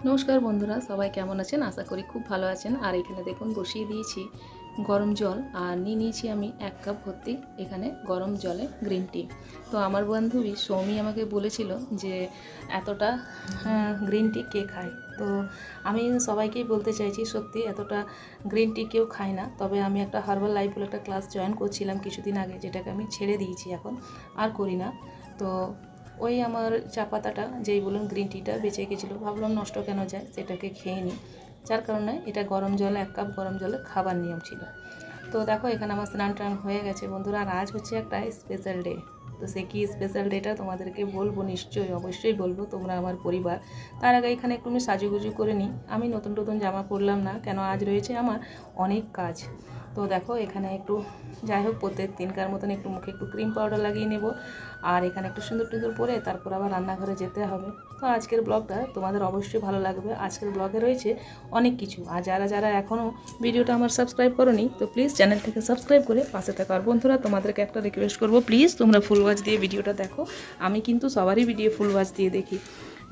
নমস্কার বন্ধুরা, সবাই কেমন আছেন? আশা করি খুব ভালো আছেন। আর এখানে দেখুন বসিয়ে দিয়েছি গরম জল, আর নিয়ে নিয়েছি আমি 1 কাপ ভর্তি এখানে গরম জলে গ্রিন টি। তো আমার বান্ধবী সৌমি আমাকে বলেছিল যে এতটা গ্রিন টি কে খায়। তো আমি সবাইকেই বলতে চাইছি, সত্যি এতটা গ্রিন টি কেউ খায় না। তবে আমি একটা হার্বাল লাইফ বলে একটা ক্লাস জয়েন করছিলাম কিছুদিন আগে, যেটাকে আমি ছেড়ে দিয়েছি, এখন আর করি না। তো ওই আমার চা পাতাটা যেই বলুন গ্রিন টিটা বেঁচে গেছিলো, ভাবলাম নষ্ট কেন যায়, সেটাকে খেয়ে নিই। যার কারণে এটা গরম জলে 1 কাপ গরম জলে খাবার নিয়ম ছিল। তো দেখো এখানে আমার স্নান টান হয়ে গেছে বন্ধুরা। আর আজ হচ্ছে একটা স্পেশাল ডে। তো সে কি স্পেশাল ডেটা তোমাদেরকে বলবো, নিশ্চয়ই অবশ্যই বলবো, তোমরা আমার পরিবার। তার আগে এখানে একটু আমি সাজুগুজু করে নিই। আমি নতুন নতুন জামা পরলাম না, কেন আজ রয়েছে আমার অনেক কাজ। তো দেখো এখানে একটু, যাই হোক, প্রত্যেক দিনকার মতন একটু মুখে একটু ক্রিম পাউডার লাগিয়ে নেব। আর এখানে একটু সুন্দর টুন্দর পরে তারপর আবার রান্নাঘরে যেতে হবে। তো আজকের ব্লগটা তোমাদের অবশ্যই ভালো লাগবে। আজকের ব্লগে রয়েছে অনেক কিছু। আর যারা যারা এখনও ভিডিওটা আমার সাবস্ক্রাইব করোনি, তো প্লিজ চ্যানেলটাকে সাবস্ক্রাইব করে পাশে থাকো। আর বন্ধুরা, তোমাদেরকে একটা রিকোয়েস্ট করবো, প্লিজ তোমরা ফুল ওয়াচ দিয়ে ভিডিওটা দেখো। আমি কিন্তু সবারই ভিডিও ফুল ওয়াচ দিয়ে দেখি।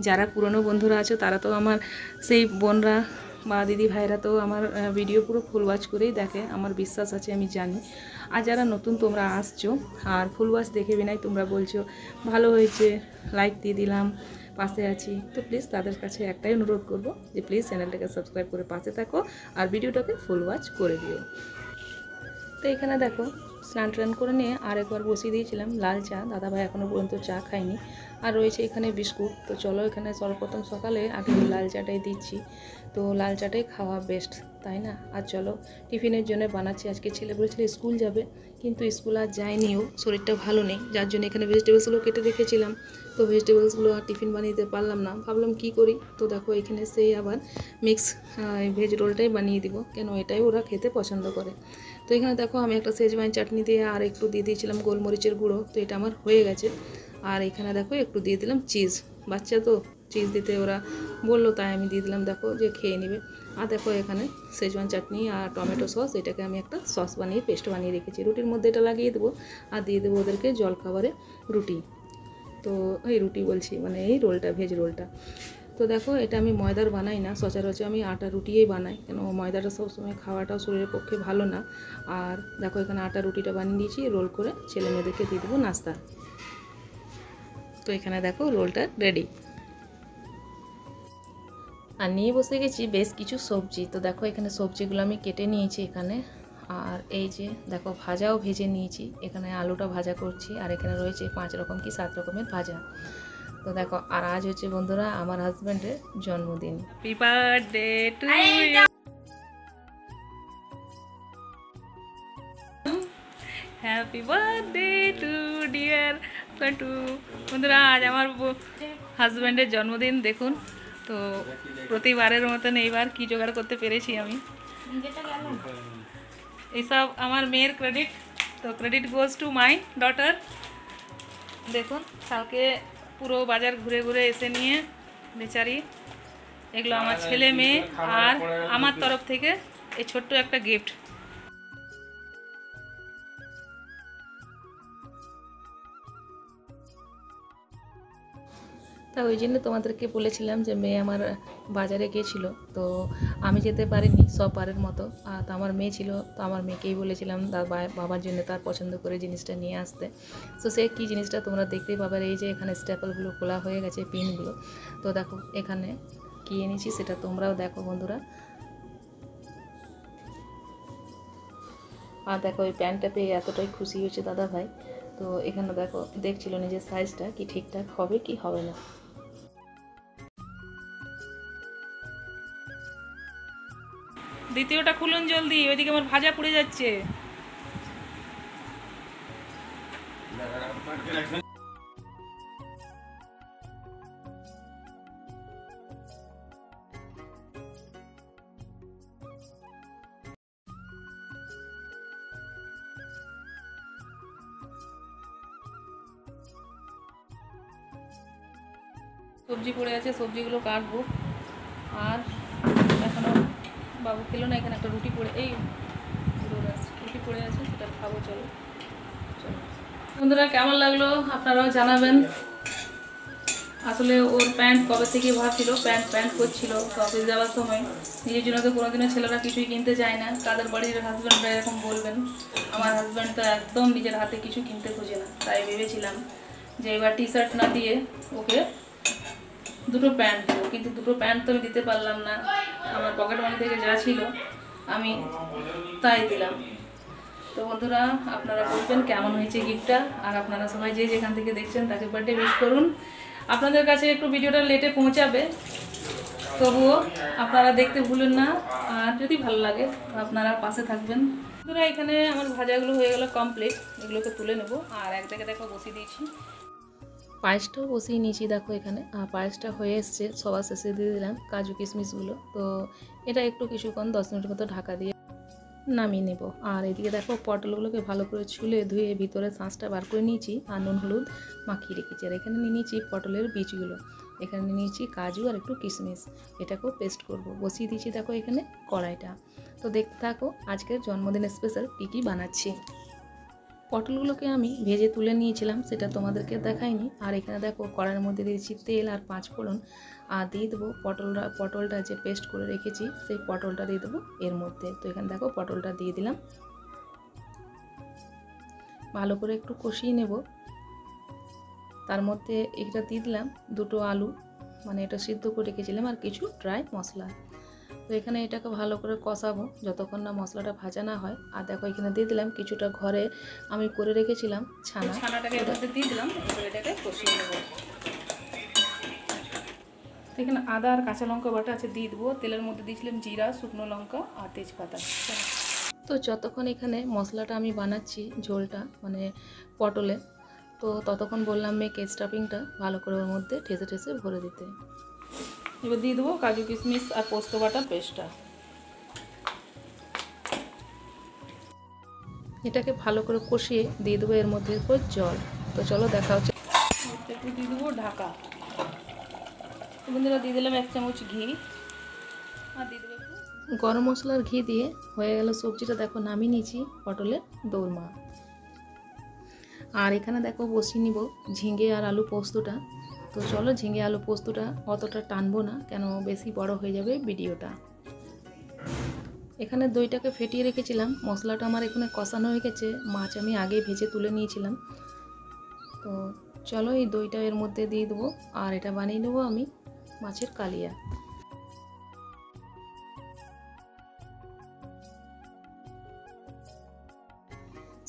যারা পুরনো বন্ধুরা আছো তারা তো আমার সেই বোনরা বা দিদি ভাইরা তো আমার ভিডিও পুরো ফুল ওয়াচ করেই দেখে, আমার বিশ্বাস আছে, আমি জানি। আর যারা নতুন তোমরা আসছো আর ফুল ওয়াচ দেখে বিনাই তোমরা বলছো ভালো হয়েছে, লাইক দিয়ে দিলাম, পাশে আছি, তো প্লিজ তাদের কাছে একটাই অনুরোধ করব যে প্লিজ চ্যানেলটাকে সাবস্ক্রাইব করে পাশে থাকো আর ভিডিওটাকে ফুল ওয়াচ করে দিও। তো এখানে দেখো স্নান টান করে নিয়ে আর একবার বসিয়ে দিয়েছিলাম লাল চা। দাদাভাই এখনও পর্যন্ত চা খায়নি। আর রয়েছে এখানে বিস্কুট। তো চলো এখানে সর্বপ্রথম সকালে আগে লাল চাটাই দিচ্ছি। তো লাল চাটাই খাওয়া বেস্ট, তাই না? আর চলো টিফিনের জন্য বানাচ্ছি। আজকে ছেলে বলেছিল স্কুল যাবে, কিন্তু স্কুল আর যায়নিও, শরীরটা ভালো নেই, যার জন্য এখানে ভেজিটেবলসগুলো কেটে রেখেছিলাম। তো ভেজিটেবলসগুলো আর টিফিন বানিয়ে দিতে পারলাম না, ভাবলাম কি করি। তো দেখো এখানে সেই আবার মিক্স ভেজ রোলটাই বানিয়ে দিব, কেন এটাই ওরা খেতে পছন্দ করে। তো এখানে দেখো আমি একটা সেজওয়াইন চাটনি দিয়ে আর একটু দিয়ে দিয়েছিলাম গোলমরিচের গুঁড়ো। তো এটা আমার হয়ে গেছে। আর এখানে দেখো একটু দিয়ে দিলাম চিজ। বাচ্চা তো চিজ দিতে ওরা বললো, তাই আমি দিয়ে দিলাম, দেখো যে খেয়ে নেবে। আর দেখো এখানে সেজওয়ান চাটনি আর টমেটো সস, এটাকে আমি একটা সস বানিয়ে পেস্ট বানিয়ে রেখেছি। রুটির মধ্যে এটা লাগিয়ে দেবো আর দিয়ে দেবো ওদেরকে জলখাবারে রুটি। তো এই রুটি বলছি, মানে এই রোলটা, ভেজ রোলটা। তো দেখো এটা আমি ময়দার বানাই না, সচরাচর আমি আটা রুটিই বানাই, কেন ময়দাটা সবসময় খাওয়াটাও শরীরের পক্ষে ভালো না। আর দেখো এখানে আটা রুটিটা বানিয়ে দিয়েছি, রোল করে ছেলে মেয়েদেরকে দিয়ে দেবো নাস্তা। তো এখানে দেখো রোলটা রেডি। আর নিয়ে বসে গেছি বেশ কিছু সবজি। তো দেখো এখানে সবজিগুলো আমি কেটে নিয়েছি এখানে। আর এই যে দেখো ভাজাও ভেজে নিয়েছি, এখানে আলুটা ভাজা করছি। আর এখানে রয়েছে 5 রকম কি 7 রকমের ভাজা। তো দেখো, আর আজ হচ্ছে বন্ধুরা আমার হাজব্যান্ডের জন্মদিন। Happy birthday to you, happy birthday to dear to. বন্ধুরা আজ আমার হাজব্যান্ডের জন্মদিন। দেখুন তো প্রতিবারের মতন এইবার কি জোগাড় করতে পেরেছি আমি। এইসব আমার মেয়ের ক্রেডিট। তো credit goes to my daughter. দেখুন কালকে পুরো বাজার ঘুরে ঘুরে এসে নিয়ে বেচারি, এগুলো আমার ছেলে মেয়ে আর আমার তরফ থেকে এই ছোট্ট একটা গিফট। তা ওই জন্য তোমাদেরকে বলেছিলাম যে মেয়ে আমার বাজারে গিয়েছিল, তো আমি যেতে পারিনি সব বারের মতো। আর তো আমার মেয়ে ছিল, তো আমার মেয়েকেই বলেছিলাম তার বাবার জন্য তার পছন্দ করে জিনিসটা নিয়ে আসতে। তো সে কী জিনিসটা তোমরা দেখতেই পাবে। এই যে এখানে স্ট্যাপলগুলো খোলা হয়ে গেছে, পিনগুলো। তো দেখো এখানে কী এনেছি সেটা তোমরাও দেখো বন্ধুরা। আর দেখো ওই প্যান্টটা পেয়ে এতটাই খুশি হয়েছে দাদা ভাই। তো এখানে দেখো দেখছিল নিজের সাইজটা কি ঠিকঠাক হবে কি হবে না। দ্বিতীয়টা খুলুন জলদি, ওইদিকে আমার ভাজা পুড়ে যাচ্ছে। সবজি পড়ে আছে, সবজিগুলো কাটবো। আর এখনও বাবু খেলো না। এখানে একটা রুটি পড়ে, এই রুটি পড়ে আছে, সেটা খাবো। চলো চলো বন্ধুরা, কেমন লাগলো আপনারাও জানাবেন। আসলে ওর প্যান্ট কবে থেকে ভাবছিল প্যান্ট করছিল, তো অফিস যাওয়ার সময় নিজের জন্য তো কোনোদিনও ছেলেরা কিছুই কিনতে চায় না, তাদের বাড়ির হাজব্যান্ডরা এরকম বলবেন। আমার হাজব্যান্ড তো একদম নিজের হাতে কিছু কিনতে খোঁজে না, তাই ভেবেছিলাম যে এবার টি শার্ট না দিয়ে ওকে দুটো প্যান্ট দেবো, কিন্তু দুটো প্যান্ট তো আমি দিতে পারলাম না, আমার পকেট মানি থেকে যা ছিল আমি তাই দিলাম। তো বন্ধুরা, আপনারা বলবেন কেমন হয়েছে গিফটটা, আর আপনারা সবাই যে যেখান থেকে দেখছেন তাকে বার্থডে উইশ করুন। আপনাদের কাছে একটু ভিডিওটা লেটে পৌঁছাবে, তবুও আপনারা দেখতে ভুলেন না, আর যদি ভালো লাগে আপনারা পাশে থাকবেন। বন্ধুরা, এখানে আমার ভাজাগুলো হয়ে গেল কমপ্লিট, এগুলোকে তুলে নেব। আর এক জায়গায় দেখো বসিয়ে দিয়েছি, পায়েসটাও বসিয়ে নিয়েছি দেখো এখানে। আর পায়েসটা হয়ে এসছে, সবার শেষে দিয়ে দিলাম কাজু কিশমিশগুলো। তো এটা একটু কিছুক্ষণ 10 মিনিটের মতো ঢাকা দিয়ে নামিয়ে নেব। আর এদিকে দেখো পটলগুলোকে ভালো করে ছুলে ধুয়ে ভিতরে শাঁসটা বার করে নিয়েছি, আর নুন হলুদ মাখিয়ে রেখেছি। আর এখানে নিয়ে নিয়েছি পটলের বীজগুলো, এখানে নিয়ে নিয়েছি কাজু আর একটু কিশমিশ, এটাকেও পেস্ট করব। বসিয়ে দিয়েছি দেখো এখানে কড়াইটা। তো দেখতে থাকো আজকের জন্মদিনের স্পেশাল কী কী বানাচ্ছি। পটলগুলোকে আমি ভেজে তুলে নিয়েছিলাম, সেটা তোমাদেরকে দেখাইনি। আর এখানে দেখো কড়াইয়ের মধ্যে দিয়েছি তেল আর 5 ফোড়ন, আর দিয়ে দেবো পটলটা যে পেস্ট করে রেখেছি সেই পটলটা দিয়ে দেবো এর মধ্যে। তো এখানে দেখো পটলটা দিয়ে দিলাম, ভালো করে একটু কষিয়ে নেব। তার মধ্যে এটা দিয়ে দিলাম দুটো আলু, মানে এটা সিদ্ধ করে রেখেছিলাম, আর কিছু ড্রাই মশলা। তো এখানে এটাকে ভালো করে কষাবো যতক্ষণ না মশলাটা ভাজা না হয়। আর দেখো এখানে দিয়ে দিলাম কিছুটা ঘরে আমি করে রেখেছিলাম ছানাটাকে এর মধ্যে দিয়ে দিলাম, এটাকে কষিয়ে নেব। এখানে আদা আর কাঁচা লঙ্কা বাটা আছে, দিয়ে দেবো। তেলের মধ্যে দিয়েছিলাম জিরা, শুকনো লঙ্কা আর তেজপাতা। তো যতক্ষণ এখানে মশলাটা আমি বানাচ্ছি ঝোলটা, মানে পটলে, তো ততক্ষণ বললাম মেয়েকে স্টাফিংটা ভালো করে ওর মধ্যে ঠেসে ঠেসে ভরে দিতে। এবার দিয়ে দেবো কাজু কিশমিশ আর পোস্ত বাটা পেস্টটা। এটাকে ভালো করে কষিয়ে দিয়ে দেবো এর মধ্যে এরপর জল। তো চলো দেখা হচ্ছে। একটু দিয়ে দেবো ঢাকা। বন্ধুরা, দিয়ে দিলাম 1 চামচ ঘি, আর দিয়ে দেবো একটু গরম মশলার ঘি। দিয়ে হয়ে গেল সবজিটা, দেখো নামিয়ে নিয়েছি পটলের দোরমা। আর এখানে দেখো বসিয়ে নিব ঝিঙে আর আলু পোস্তটা। তো চলো, ঝিঙে আলু পোস্তটা অতটা টানবো না, কেন বেশি বড় হয়ে যাবে ভিডিওটা। এখানে দইটাকে ফেটিয়ে রেখেছিলাম, মশলাটা আমার এখানে কষানো হয়ে গেছে। মাছ আমি আগে ভেজে তুলে নিয়েছিলাম। তো চলো এই দইটা এর মধ্যে দিয়ে দেবো, আর এটা বানিয়ে নেবো আমি মাছের কালিয়া।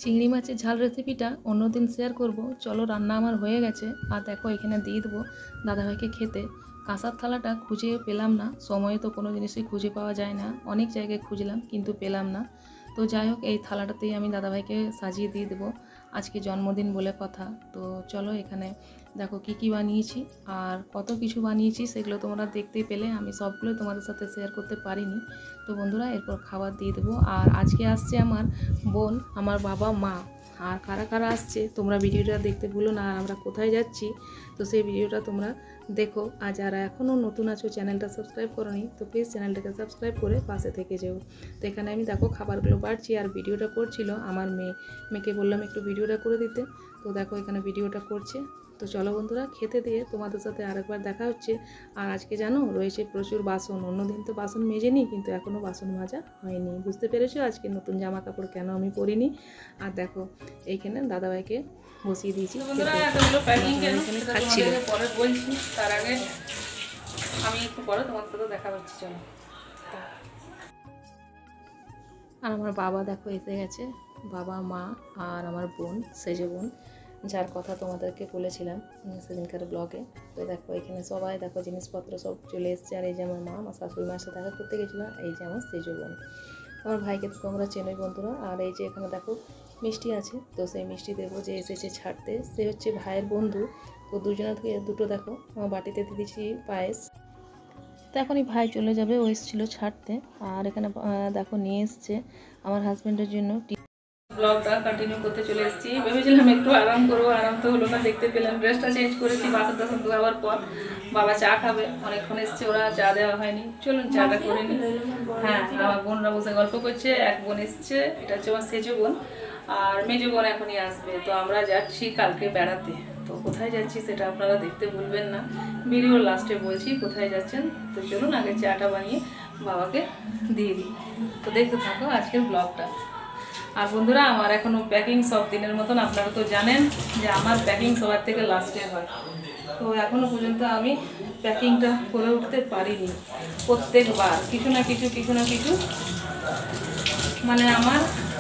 চিংড়ি মাছের ঝাল রেসিপিটা অন্যদিন শেয়ার করব। চলো, রান্না আমার হয়ে গেছে। আর দেখো এখানে দিয়ে দেবো দাদাভাইকে খেতে। কাঁসার থালাটা খুঁজে পেলাম না, সময়ে তো কোনো জিনিসই খুঁজে পাওয়া যায় না, অনেক জায়গায় খুঁজলাম কিন্তু পেলাম না। তো যাই হোক, এই থালাটাতেই আমি দাদাভাইকে সাজিয়ে দিয়ে দেবো, আজকে জন্মদিন বলে কথা। তো চলো, এখানে দেখো কি কি বানিয়েছি আর কত কিছু বানিয়েছি, সেগুলো তোমরা দেখতেই পেলে। আমি সবগুলো তোমাদের সাথে শেয়ার করতে পারিনি। তো বন্ধুরা, এরপর খাবার দিয়ে দেবো। আর আজকে আসছে আমার বোন, আমার বাবা, মা, আর কারা কারা আসছে তোমরা ভিডিওটা দেখতে ভুলো না। আর আমরা কোথায় যাচ্ছি তো সেই ভিডিওটা তোমরা দেখো। আর যারা এখনও নতুন আছো, চ্যানেলটা সাবস্ক্রাইব করোনি, তো প্লিজ চ্যানেলটাকে সাবস্ক্রাইব করে পাশে থেকে যেও। তো এখানে আমি দেখো খাবারগুলো বাড়ছি, আর ভিডিওটা করছিল আমার মেয়েকে বললাম একটু ভিডিওটা করে দিতে। তো দেখো এখানে ভিডিওটা করছে। তো চলো বন্ধুরা, খেতে দিয়ে তোমাদের সাথে আরেকবার দেখা হচ্ছে। আর আজকে জানো রয়েছে প্রচুর বাসন, অন্যদিন তো বাসন মেজে নিই, কিন্তু এখনও বাসন মাজা হয়নি। বুঝতে পেরেছো আজকে নতুন জামা কাপড় কেন আমি পরিনি। আর দেখো এইখানে দাদাভাইকে বসিয়ে দিয়েছি, খাচ্ছিল। পরে বলছি, তার আগে আমি একটু পরে তোমার সাথে দেখা হচ্ছে। চলো। আর আমার বাবা দেখো এসে গেছে, বাবা, মা আর আমার বোন, সেজে বোন, যার কথা তোমাদেরকে বলেছিলাম সেদিনকার ব্লগে। তো দেখো এখানে সবাই দেখো জিনিসপত্র সব চলে এসছে। আর এই যে আমার মা, আমার শাশুড়ি মার সাথে দেখা করতে গেছিলাম। এই যে আমার সেজে বোন, আমার ভাইকে তো তোমরা চেনোই বন্ধুরা। আর এই যে এখানে দেখো মিষ্টি আছে, তো সেই মিষ্টি দেবো যে এসেছে ছাড়তে, সে হচ্ছে ভাইয়ের বন্ধু। তো দুজনের থেকে দুটো দেখো আমার বাটিতে দিয়ে দিচ্ছি পায়েস। তো এখনই ভাই চলে যাবে, ও এসেছিলো ছাড়তে। আর এখানে দেখো নিয়ে এসছে আমার হাজব্যান্ডের জন্য। ব্লগটা কন্টিনিউ করতে চলে এসেছি, ভেবেছিলাম একটু আরাম করবো, আরাম তো হলো না। দেখতে পেলাম ড্রেসটা চেঞ্জ করেছি, বাসন টাসন ধোয়াবার পর বাবা চা খাবে, অনেকক্ষণ এসছে, ওরা চা দেওয়া হয়নি। চলুন চাটা করে নিই। হ্যাঁ, আমার বোনরা বসে গল্প করছে। এক বোন এসছে, এটা হচ্ছে আমার সেজো বোন, আর মেজো বোন এখনই আসবে। তো আমরা যাচ্ছি কালকে বেড়াতে। তো তো কোথায় যাচ্ছি সেটা আপনারা দেখতে ভুলবেন না, ভিডিওর লাস্টে বলছি কোথায় যাচ্ছেন। তো চলুন আগে চাটা বানিয়ে বাবাকে দিয়ে দিই। তো দেখতে থাকো আজকের ব্লগটা। আর বন্ধুরা, আমার এখনও প্যাকিং সব দিনের মতন, আপনারা তো জানেন যে আমার প্যাকিং সবার থেকে লাস্টে হয়। তো এখনও পর্যন্ত আমি প্যাকিংটা করে উঠতে পারিনি। প্রত্যেকবার কিছু না কিছু মানে আমার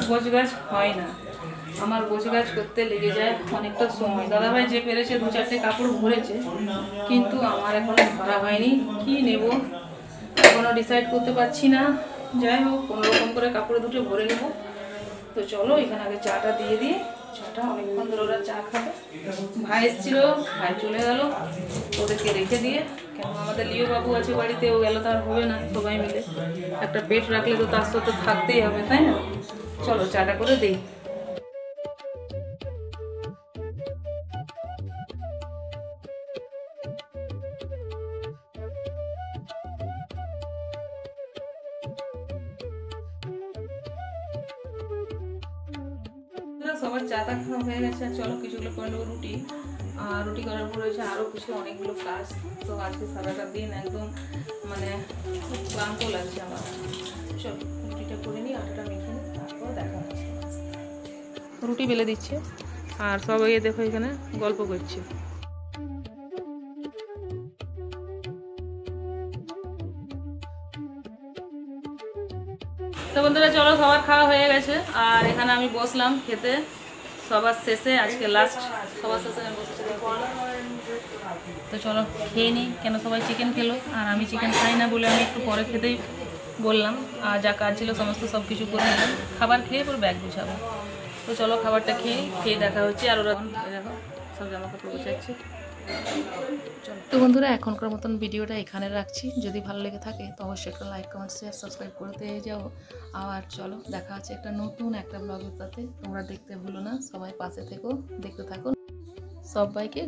গোছগাছ হয় না। আমার গোছগাছ করতে লেগে যায় অনেকটা সময়। দাদাভাই যে পেরেছে 2-4টে কাপড় ভরেছে, কিন্তু আমার এখনও ভরা হয়নি। কি নেব এখনও ডিসাইড করতে পারছি না। যাই হোক, কোনোরকম করে কাপড় দুটো ভরে নেব। তো চলো এখানে আগে চাটা দিয়ে দিই। চাটা অনেকক্ষণ ধরে ওরা চা খাবে। ভাই এসেছিল, ভাই চলে গেল, ওদেরকে রেখে দিয়ে, কেন আমাদের লিও বাবু আছে বাড়িতে, ও গেলে তার হবে না। সবাই মিলে একটা পেট রাখলে তো তার সাথে থাকতেই হবে, তাই না? চলো চাটা করে দিই। সবার চা টা খাওয়া হয়ে গেছে। চলো কিছুগুলো করে নেবো রুটি। আর রুটি করার পর রয়েছে আরও কিছু অনেকগুলো কাজ। তো আজকে সারাটা দিন একদম মানে খুব ক্লান্ত লাগছে আমার। চলো রুটিটা করে নিই, আটাটা মেখে নিই, তারপর দেখা হচ্ছে। রুটি বেলে দিচ্ছে আর সবাই দেখো এখানে গল্প করছে। তো বন্ধুরা চলো, সবার খাওয়া হয়ে গেছে আর এখানে আমি বসলাম খেতে সবার শেষে, আজকে লাস্ট সবার শেষে আমি বসেছি। তো চলো খেয়ে নিই। কেন সবাই চিকেন খেলো আর আমি চিকেন খাই না বলে আমি একটু পরে খেতেই বললাম। আর যা কাজ ছিল সমস্ত সব কিছু করে নিলাম, খাবার খেয়ে পুরো ব্যাগ গুছাবো। তো চলো খাবারটা খেয়ে দেখা হচ্ছে। আর ওরা দেখো সব জামা কাপড় গুছাচ্ছে। তো বন্ধুরা, এখনকার মতন ভিডিওটা এখানে রাখছি। যদি ভালো লেগে থাকে তো অবশ্যই একটা লাইক, কমেন্ট, শেয়ার, সাবস্ক্রাইব করতে যাও। আর চলো দেখা হচ্ছে একটা নতুন একটা ব্লগের সাথে। তোমরা দেখতে ভুলো না, সবাই পাশে থেকো, দেখতে থাকো। সবাইকে